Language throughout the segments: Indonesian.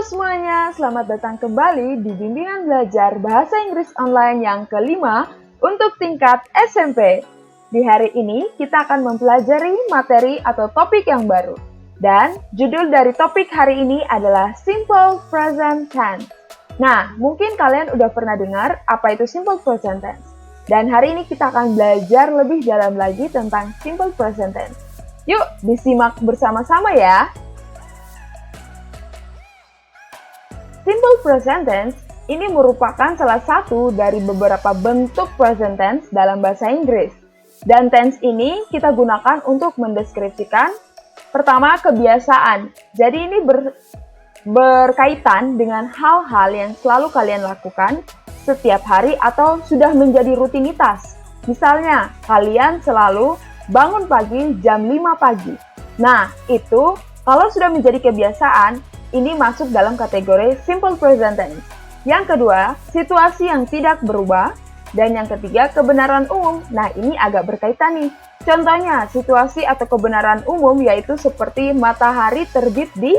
semuanya, selamat datang kembali di bimbingan belajar bahasa Inggris online yang kelima untuk tingkat SMP. Di hari ini kita akan mempelajari materi atau topik yang baru. Dan judul dari topik hari ini adalah Simple Present Tense. Nah, mungkin kalian udah pernah dengar apa itu Simple Present Tense. Dan hari ini kita akan belajar lebih dalam lagi tentang Simple Present Tense. Yuk, disimak bersama-sama ya. Simple present tense ini merupakan salah satu dari beberapa bentuk present tense dalam bahasa Inggris. Dan tense ini kita gunakan untuk mendeskripsikan pertama kebiasaan. Jadi ini berkaitan dengan hal-hal yang selalu kalian lakukan setiap hari atau sudah menjadi rutinitas. Misalnya, kalian selalu bangun pagi jam 5 pagi. Nah, itu kalau sudah menjadi kebiasaan, ini masuk dalam kategori simple present tense. Yang kedua, situasi yang tidak berubah. Dan yang ketiga, kebenaran umum. Nah, ini agak berkaitan nih. Contohnya, situasi atau kebenaran umum yaitu seperti matahari terbit di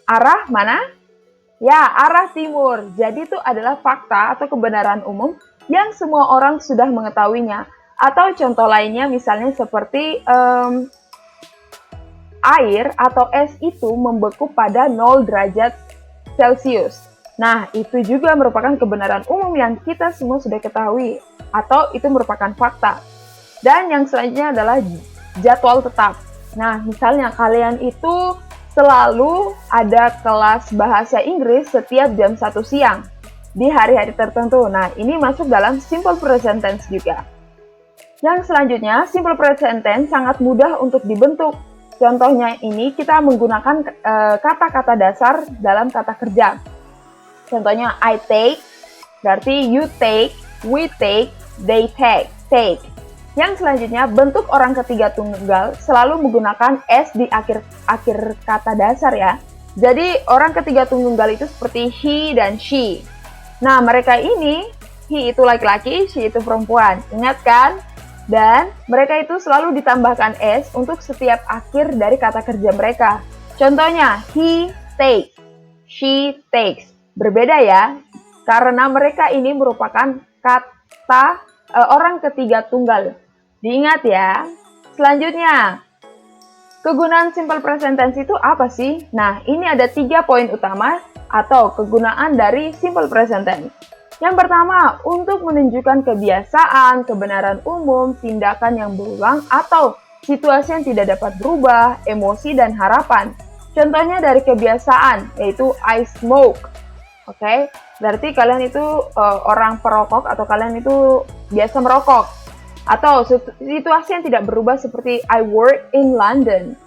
arah mana? Ya, arah timur. Jadi itu adalah fakta atau kebenaran umum yang semua orang sudah mengetahuinya. Atau contoh lainnya misalnya seperti air atau es itu membeku pada 0 derajat Celcius. Nah, itu juga merupakan kebenaran umum yang kita semua sudah ketahui, atau itu merupakan fakta. Dan yang selanjutnya adalah jadwal tetap. Nah, misalnya kalian itu selalu ada kelas bahasa Inggris setiap jam 1 siang di hari-hari tertentu. Nah, ini masuk dalam simple present tense juga. Yang selanjutnya, simple present tense sangat mudah untuk dibentuk. Contohnya ini kita menggunakan kata-kata dasar dalam kata kerja. Contohnya I take, berarti you take, we take, they take. Yang selanjutnya bentuk orang ketiga tunggal selalu menggunakan s di akhir kata dasar ya. Jadi orang ketiga tunggal itu seperti he dan she. Nah, mereka ini, he itu laki-laki, she itu perempuan. Ingat kan? Dan mereka itu selalu ditambahkan s untuk setiap akhir dari kata kerja mereka. Contohnya, he takes, she takes. Berbeda ya, karena mereka ini merupakan kata orang ketiga tunggal. Diingat ya. Selanjutnya, kegunaan simple present tense itu apa sih? Nah, ini ada 3 poin utama atau kegunaan dari simple present tense. Yang pertama, untuk menunjukkan kebiasaan, kebenaran umum, tindakan yang berulang, atau situasi yang tidak dapat berubah, emosi, dan harapan. Contohnya dari kebiasaan, yaitu I smoke. Oke, berarti kalian itu orang perokok atau kalian itu biasa merokok. Atau situasi yang tidak berubah seperti I work in London.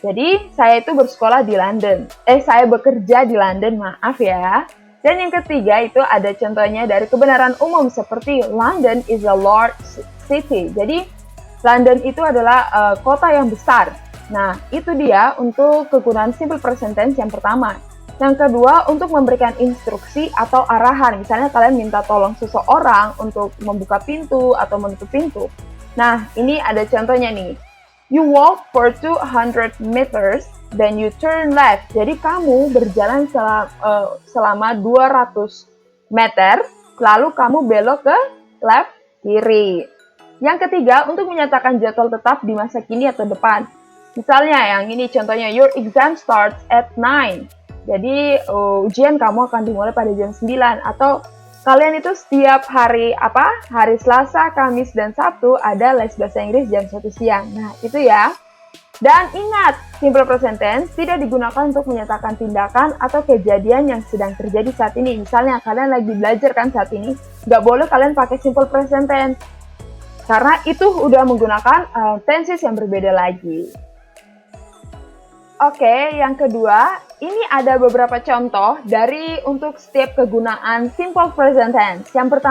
Jadi, saya itu bersekolah di London. Saya bekerja di London, maaf ya. Dan yang ketiga itu ada contohnya dari kebenaran umum seperti London is a large city. Jadi London itu adalah kota yang besar. Nah, itu dia untuk kegunaan simple present tense yang pertama. Yang kedua, untuk memberikan instruksi atau arahan. Misalnya kalian minta tolong seseorang untuk membuka pintu atau menutup pintu. Nah, ini ada contohnya nih. You walk for 200 meters, then you turn left. Jadi kamu berjalan selama 200 meter, lalu kamu belok ke left, kiri. Yang ketiga, untuk menyatakan jadwal tetap di masa kini atau depan. Misalnya yang ini contohnya, your exam starts at 9. Jadi ujian kamu akan dimulai pada jam 9. Atau kalian itu setiap hari hari Selasa, Kamis, dan Sabtu ada les bahasa Inggris jam 1 siang. Nah, itu ya. Dan ingat, simple present tense tidak digunakan untuk menyatakan tindakan atau kejadian yang sedang terjadi saat ini. Misalnya, kalian lagi belajar kan saat ini, nggak boleh kalian pakai simple present tense. Karena itu udah menggunakan tenses yang berbeda lagi. Oke, yang kedua, ini ada beberapa contoh dari untuk setiap kegunaan simple present tense. Yang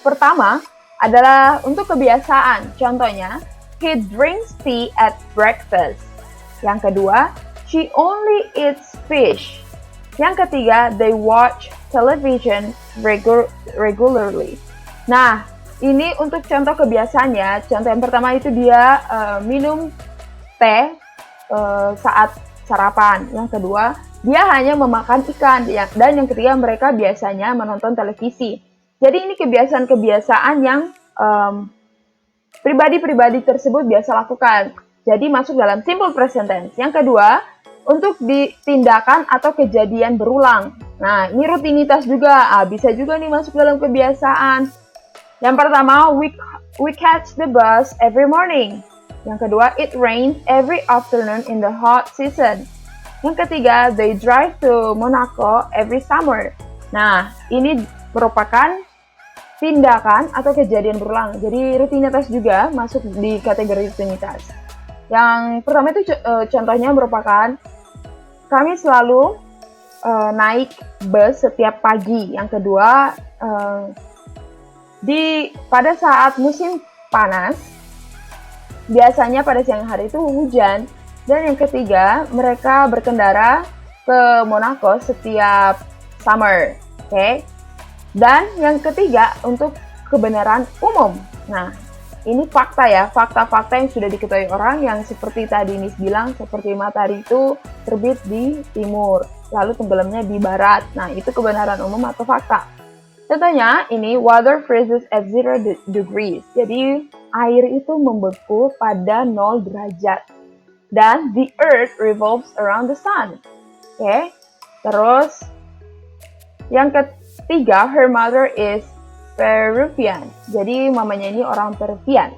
pertama adalah untuk kebiasaan. Contohnya, he drinks tea at breakfast. Yang kedua, she only eats fish. Yang ketiga, they watch television regularly. Nah, ini untuk contoh kebiasaannya. Contoh yang pertama itu dia minum teh saat sarapan. Yang kedua, dia hanya memakan ikan. Dan yang ketiga, mereka biasanya menonton televisi. Jadi ini kebiasaan-kebiasaan yang pribadi-pribadi tersebut biasa lakukan. Jadi masuk dalam simple present tense. Yang kedua, untuk tindakan atau kejadian berulang. Nah, ini rutinitas juga. Bisa juga nih masuk dalam kebiasaan. Yang pertama, we catch the bus every morning. Yang kedua, it rains every afternoon in the hot season. Yang ketiga, they drive to Monaco every summer. Nah, ini merupakan tindakan atau kejadian berulang. Jadi rutinitas juga masuk di kategori rutinitas. Yang pertama itu contohnya merupakan kami selalu naik bus setiap pagi. Yang kedua, pada saat musim panas, biasanya pada siang hari itu hujan. Dan yang ketiga, mereka berkendara ke Monaco setiap summer. Oke. Dan yang ketiga, untuk kebenaran umum. Nah, ini fakta ya, fakta-fakta yang sudah diketahui orang yang seperti tadi Nis bilang, seperti matahari itu terbit di timur, lalu tenggelamnya di barat. Nah, itu kebenaran umum atau fakta. Contohnya, ini water freezes at 0 degrees. Jadi, air itu membeku pada 0 derajat. Dan the earth revolves around the sun. Oke. Terus, yang ketiga, her mother is Peruvian. Jadi mamanya ini orang Peruvian.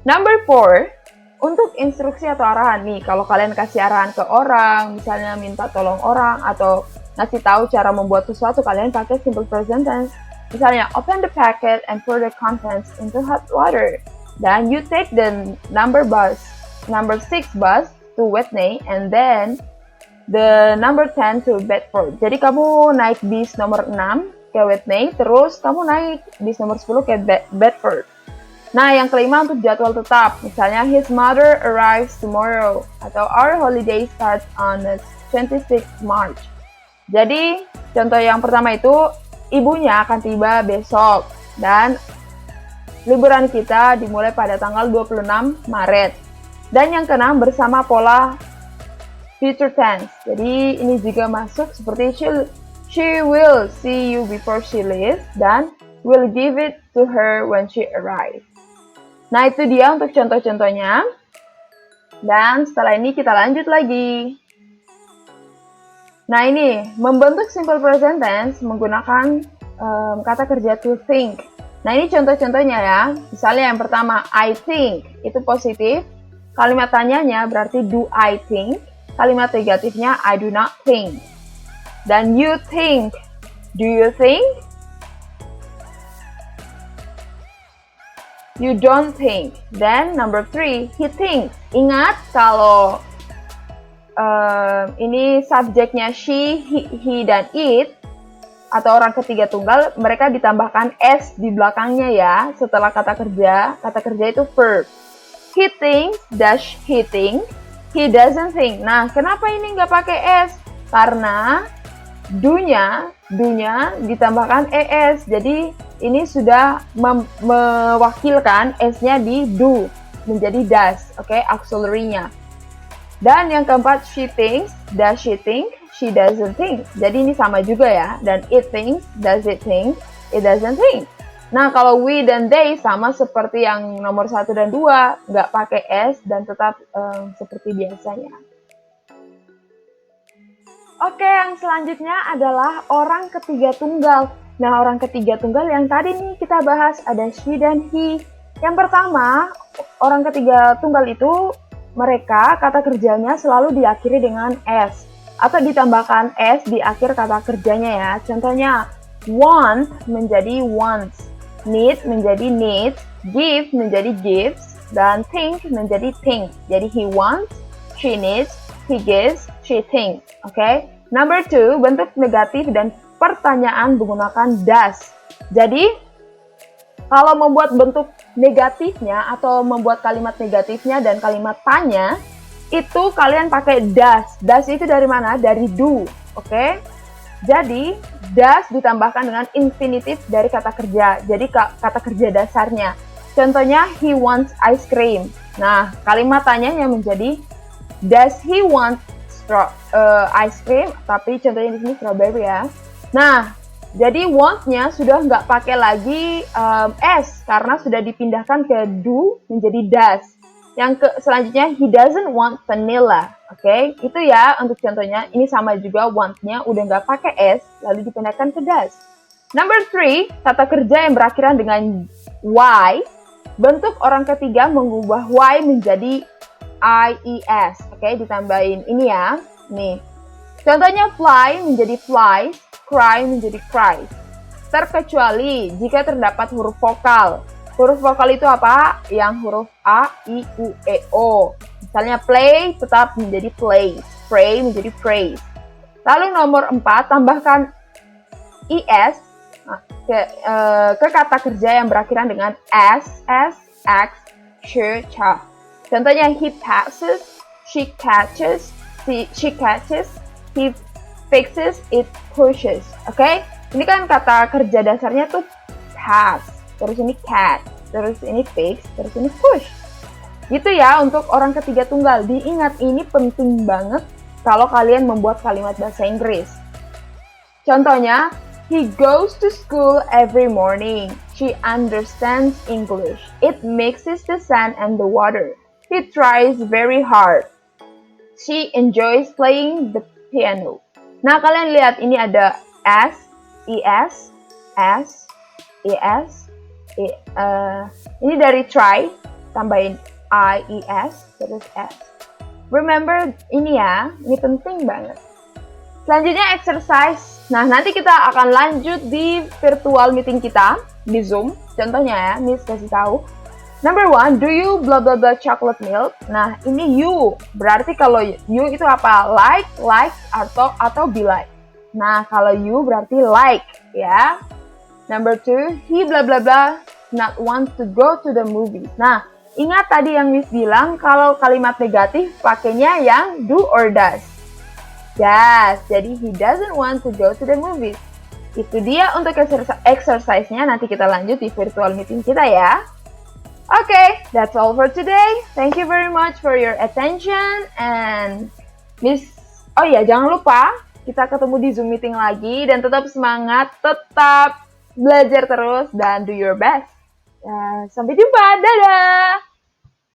Number 4, untuk instruksi atau arahan nih, kalau kalian kasih arahan ke orang, misalnya minta tolong orang atau ngasih tahu cara membuat sesuatu, kalian pakai simple present tense. Misalnya, open the packet and pour the contents into hot water. Then you take the number 6 bus to Whitney and then the number 10 to Bedford. Jadi kamu naik bis nomor 6 ke Whitney, terus kamu naik bis nomor 10 ke Bedford. Nah, yang kelima untuk jadwal tetap. Misalnya, his mother arrives tomorrow, atau our holiday starts on the 26th March. Jadi, contoh yang pertama itu, ibunya akan tiba besok, dan liburan kita dimulai pada tanggal 26 Maret. Dan yang keenam, bersama pola future tense. Jadi, ini juga masuk seperti she will see you before she leaves dan will give it to her when she arrives. Nah, itu dia untuk contoh-contohnya. Dan setelah ini kita lanjut lagi. Nah, ini membentuk simple present tense menggunakan kata kerja to think. Nah, ini contoh-contohnya ya. Misalnya yang pertama, I think, itu positif. Kalimat tanyanya berarti do I think. Kalimat negatifnya I do not think. Dan you think, do you think? You don't think. Then number 3, he thinks. Ingat kalau ini subjeknya she, he, dan it, atau orang ketiga tunggal, mereka ditambahkan s di belakangnya ya, setelah kata kerja. Kata kerja itu verb. He thinks, does he think? He doesn't think. Nah, kenapa ini nggak pakai s? Karena do-nya ditambahkan es. Jadi ini sudah mewakilkan s-nya di do menjadi does, oke, auxiliary-nya. Dan yang keempat, she thinks, does she think? She doesn't think. Jadi ini sama juga ya. Dan it thinks, does it think? It doesn't think. Nah, kalau we dan they sama seperti yang nomor 1 dan 2, nggak pakai s dan tetap seperti biasanya. Oke, yang selanjutnya adalah orang ketiga tunggal. Nah, orang ketiga tunggal yang tadi nih kita bahas ada she dan he. Yang pertama, orang ketiga tunggal itu mereka kata kerjanya selalu diakhiri dengan s atau ditambahkan s di akhir kata kerjanya ya. Contohnya, want menjadi wants, need menjadi needs, give menjadi gives, dan think menjadi think. Jadi he wants, she needs, he gives, she thinks. Oke. Number 2, bentuk negatif dan pertanyaan menggunakan does. Jadi, kalau membuat bentuk negatifnya atau membuat kalimat negatifnya dan kalimat tanya, itu kalian pakai does. Does itu dari mana? Dari do. Oke. Jadi, does ditambahkan dengan infinitif dari kata kerja. Jadi, kata kerja dasarnya. Contohnya, he wants ice cream. Nah, kalimat tanyanya menjadi, does he want ice cream, tapi contohnya di sini strawberry ya. Nah, jadi want-nya sudah nggak pakai lagi S karena sudah dipindahkan ke do menjadi does. Yang selanjutnya, he doesn't want vanilla. Oke, itu ya untuk contohnya. Ini sama juga, want-nya udah nggak pakai S, lalu dipindahkan ke does. Number 3, kata kerja yang berakhiran dengan Y. Bentuk orang ketiga mengubah Y menjadi IES. Oke, ditambahin ini ya. Nih. Contohnya fly menjadi flies, cry menjadi cries. Terkecuali jika terdapat huruf vokal. Huruf vokal itu apa? Yang huruf A, I, U, E, O. Misalnya play tetap menjadi plays, pray menjadi praise. Lalu nomor 4, tambahkan IS ke kata kerja yang berakhiran dengan S, X, sh, cha. Contohnya he passes, she catches, he fixes, it pushes. Oke? Ini kan kata kerja dasarnya tuh pass, terus ini catch, terus ini fix, terus ini push. Gitu ya untuk orang ketiga tunggal. Diingat, ini penting banget kalau kalian membuat kalimat bahasa Inggris. Contohnya, he goes to school every morning. She understands English. It mixes the sand and the water. He tries very hard. She enjoys playing the piano. Nah, kalian lihat ini ada S, ES, S, ES. Ini dari try, tambahin IES, terus S. Remember ini ya, ini penting banget. Selanjutnya exercise. Nah, nanti kita akan lanjut di virtual meeting kita di Zoom. Contohnya ya, Miss kasih tahu. Number 1, do you blah blah blah chocolate milk? Nah, ini you. Berarti kalau you itu apa? Like, atau be like. Nah, kalau you berarti like, ya. Number 2, he blah blah blah not want to go to the movie. Nah, ingat tadi yang Miss bilang kalau kalimat negatif pakainya yang do or does. Yes, jadi he doesn't want to go to the movies. Itu dia untuk exercise-nya, nanti kita lanjut di virtual meeting kita ya. Okay, that's all for today. Thank you very much for your attention and oh ya, jangan lupa kita ketemu di Zoom meeting lagi dan tetap semangat, tetap belajar terus dan do your best. Sampai jumpa, dadah!